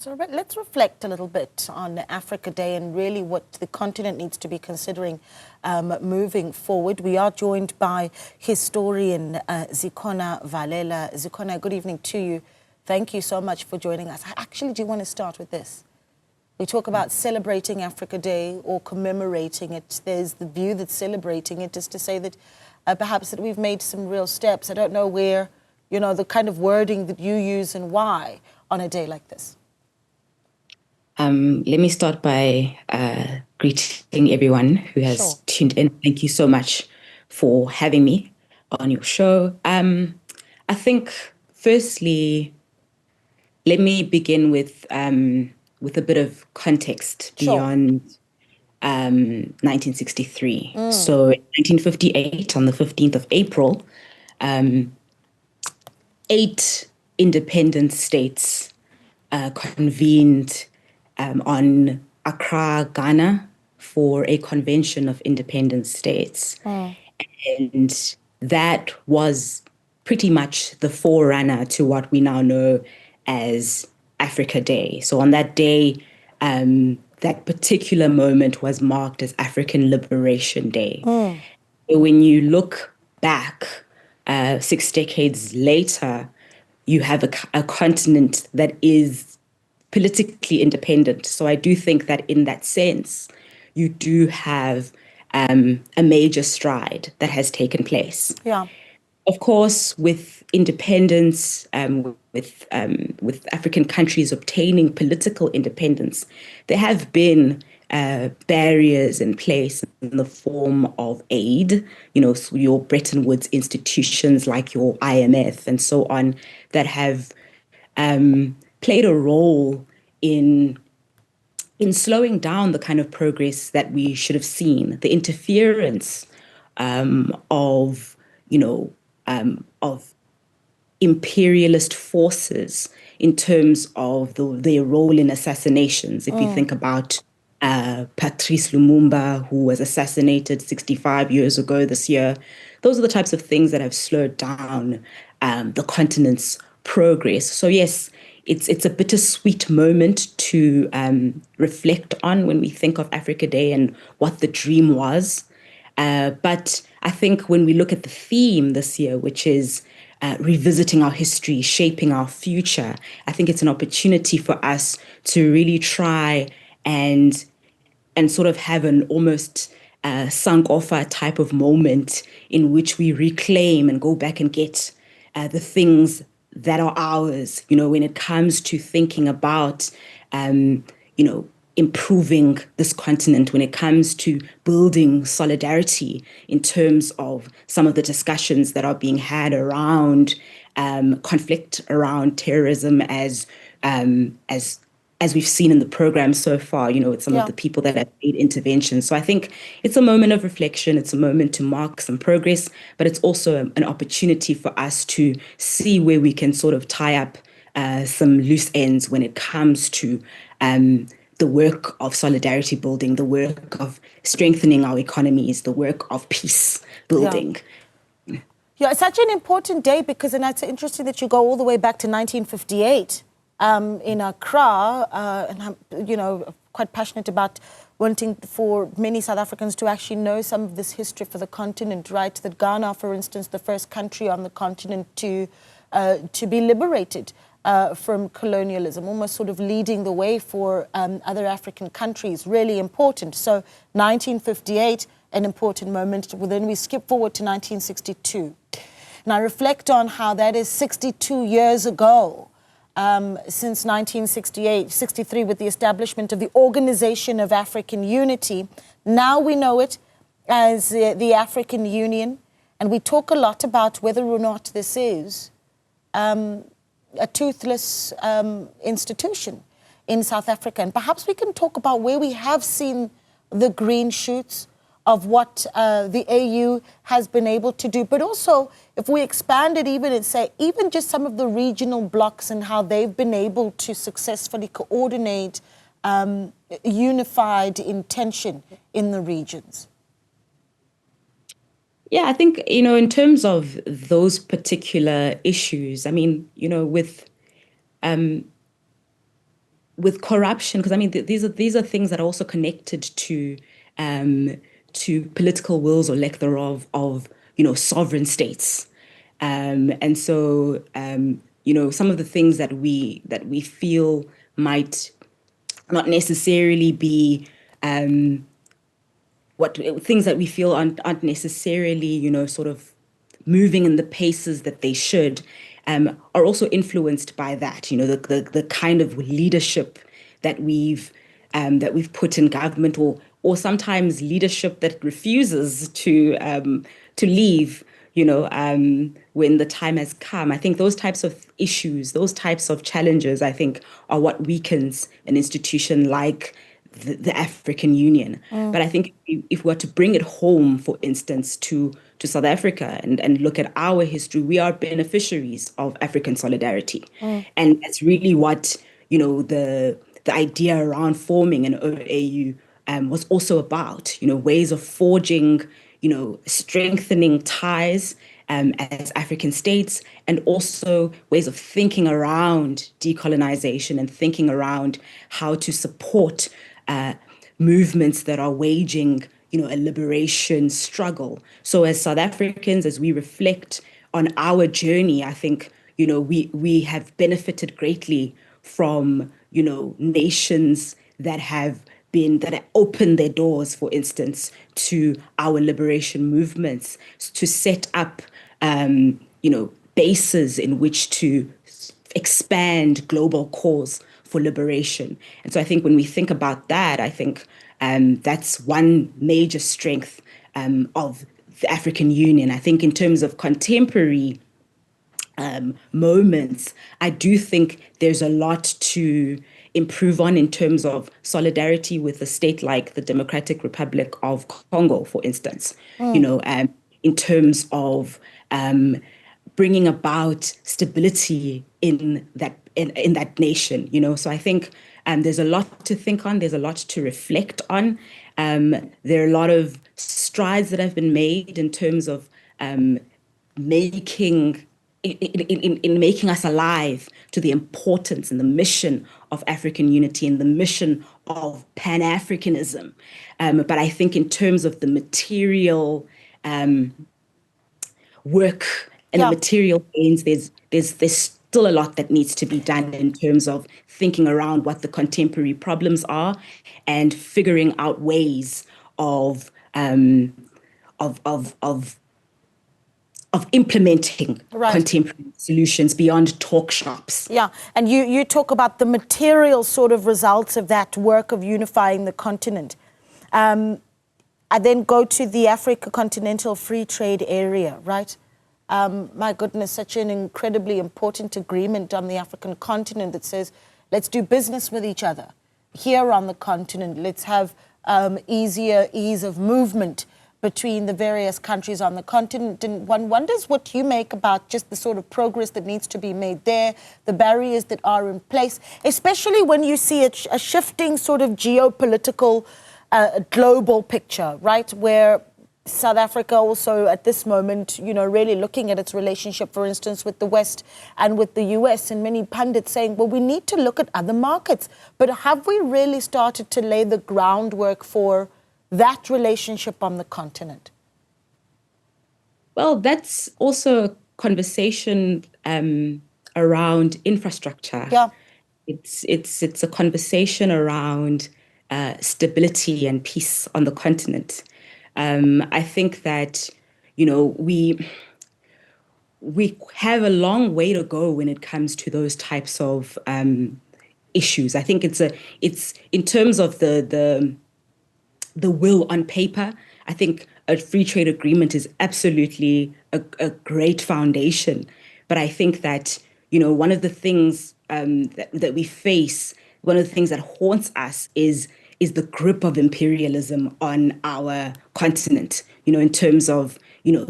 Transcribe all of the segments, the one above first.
So let's reflect a little bit on Africa Day and really what the continent needs to be considering moving forward. We are joined by historian Zikhona Valela. Zikhona, good evening to you. Thank you so much for joining us. I actually do want to start with this. We talk about celebrating Africa Day or commemorating it. There's the view that celebrating it is to say that perhaps that we've made some real steps. I don't know where, you know, the kind of wording that you use and why on a day like this. Let me start by greeting everyone who has tuned in. Thank you so much for having me on your show. I think, firstly, let me begin with a bit of context beyond 1963. So, in 1958, on the 15th of April, 8 independent states convened on Accra, Ghana, for a convention of independent states. And that was pretty much the forerunner to what we now know as Africa Day. So on that day, that particular moment was marked as African Liberation Day. When you look back 6 decades later, you have a continent that is politically independent. So I do think that in that sense, you do have a major stride that has taken place. Yeah. Of course, with independence, with African countries obtaining political independence, there have been barriers in place in the form of aid, you know, so your Bretton Woods institutions like your IMF and so on, that have played a role in slowing down the kind of progress that we should have seen. The interference of imperialist forces in terms of their role in assassinations. If you think about Patrice Lumumba, who was assassinated 65 years ago this year, those are the types of things that have slowed down the continent's progress. So yes, it's a bittersweet moment to reflect on when we think of Africa Day and what the dream was. But I think when we look at the theme this year, which is revisiting our history, shaping our future, I think it's an opportunity for us to really try and sort of have an almost Sankofa type of moment in which we reclaim and go back and get the things that are ours, you know, when it comes to thinking about, improving this continent, when it comes to building solidarity in terms of some of the discussions that are being had around conflict, around terrorism, as we've seen in the program so far, you know, with some of the people that have made interventions. So I think it's a moment of reflection. It's a moment to mark some progress, but it's also an opportunity for us to see where we can sort of tie up some loose ends when it comes to the work of solidarity building, the work of strengthening our economies, the work of peace building. Yeah, it's such an important day because, and it's interesting that you go all the way back to 1958. In Accra, and I'm, you know, quite passionate about wanting for many South Africans to actually know some of this history for the continent, right? That Ghana, for instance, the first country on the continent to be liberated from colonialism, almost sort of leading the way for other African countries, really important. So 1958, an important moment. Well, then we skip forward to 1962. And I reflect on how that is 62 years ago. Since 1963, with the establishment of the Organization of African Unity. Now we know it as the African Union, and we talk a lot about whether or not this is a toothless institution in South Africa. And perhaps we can talk about where we have seen the green shoots of what the AU has been able to do. But also, if we expand it even and say, even just some of the regional blocks and how they've been able to successfully coordinate unified intention in the regions. Yeah, I think, you know, in terms of those particular issues, I mean, you know, with with corruption, because I mean these are things that are also connected um, to political wills or lack thereof of sovereign states, and so some of the things that we feel might not necessarily be what things that we feel aren't necessarily, sort of moving in the paces that they should, are also influenced by that. The kind of leadership that we've put in government, or sometimes leadership that refuses to leave. When the time has come. I think those types of issues, those types of challenges, I think, are what weakens an institution like the African Union. But I think if we were to bring it home, for instance, to South Africa and look at our history, we are beneficiaries of African solidarity. And that's really what, the idea around forming an OAU was also about, ways of forging, strengthening ties as African states, and also ways of thinking around decolonization and thinking around how to support movements that are waging, a liberation struggle. So as South Africans, as we reflect on our journey, I think, we have benefited greatly from, nations that have opened their doors, for instance, to our liberation movements, to set up, bases in which to expand global cause for liberation. And so I think when we think about that, I think that's one major strength of the African Union. I think in terms of contemporary moments, I do think there's a lot to improve on in terms of solidarity with a state like the Democratic Republic of Congo, for instance. In terms of bringing about stability in that nation. So I think there's a lot to think on. There's a lot to reflect on. There are a lot of strides that have been made in terms of making us alive to the importance and the mission of African unity and the mission of Pan-Africanism. But I think in terms of the material work and the material gains, there's still a lot that needs to be done in terms of thinking around what the contemporary problems are and figuring out ways of implementing contemporary solutions beyond talk shops. Yeah, and you talk about the material sort of results of that work of unifying the continent. I then go to the Africa Continental Free Trade Area, right? My goodness, such an incredibly important agreement on the African continent that says, let's do business with each other here on the continent. Let's have ease of movement between the various countries on the continent. And one wonders what you make about just the sort of progress that needs to be made there, the barriers that are in place, especially when you see a shifting sort of geopolitical global picture, right? Where South Africa also at this moment, really looking at its relationship, for instance, with the West and with the US, and many pundits saying, well, we need to look at other markets. But have we really started to lay the groundwork for that relationship on the continent? Well, that's also a conversation around infrastructure. Yeah. It's a conversation around stability and peace on the continent. I think that, we have a long way to go when it comes to those types of issues. I think it's in terms of the will on paper. I think a free trade agreement is absolutely a great foundation. But I think that, one of the things that we face, one of the things that haunts us is the grip of imperialism on our continent, in terms of, you're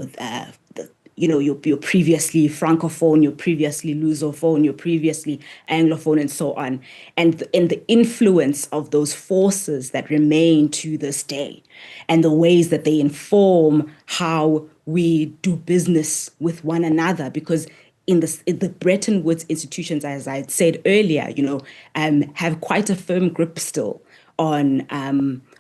previously Francophone, you're previously Lusophone, you're previously Anglophone, and so on. And the influence of those forces that remain to this day and the ways that they inform how we do business with one another. Because in the Bretton Woods institutions, as I had said earlier, have quite a firm grip still on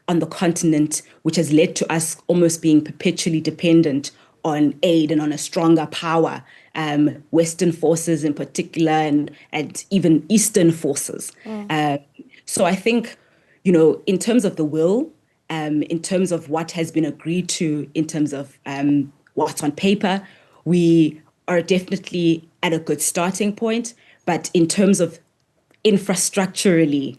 the continent, which has led to us almost being perpetually dependent on aid and on a stronger power, Western forces in particular, and even Eastern forces. So I think, in terms of the will, in terms of what has been agreed to, in terms of what's on paper, we are definitely at a good starting point. But in terms of infrastructurally,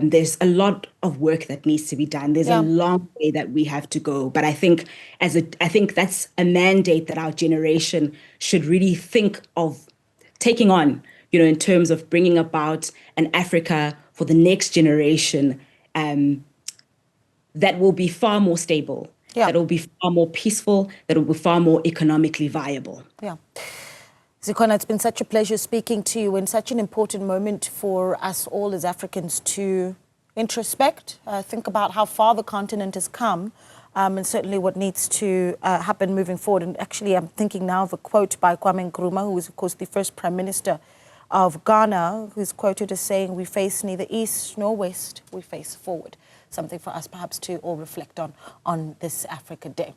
there's a lot of work that needs to be done. There's a long way that we have to go. But I think that's a mandate that our generation should really think of taking on, in terms of bringing about an Africa for the next generation that will be far more stable, that will be far more peaceful, that will be far more economically viable. Yeah. Zikhona, it's been such a pleasure speaking to you, and such an important moment for us all as Africans to introspect, think about how far the continent has come, and certainly what needs to happen moving forward. And actually, I'm thinking now of a quote by Kwame Nkrumah, who was, of course, the first Prime Minister of Ghana, who's quoted as saying, "We face neither east nor west, we face forward." Something for us perhaps to all reflect on this Africa Day.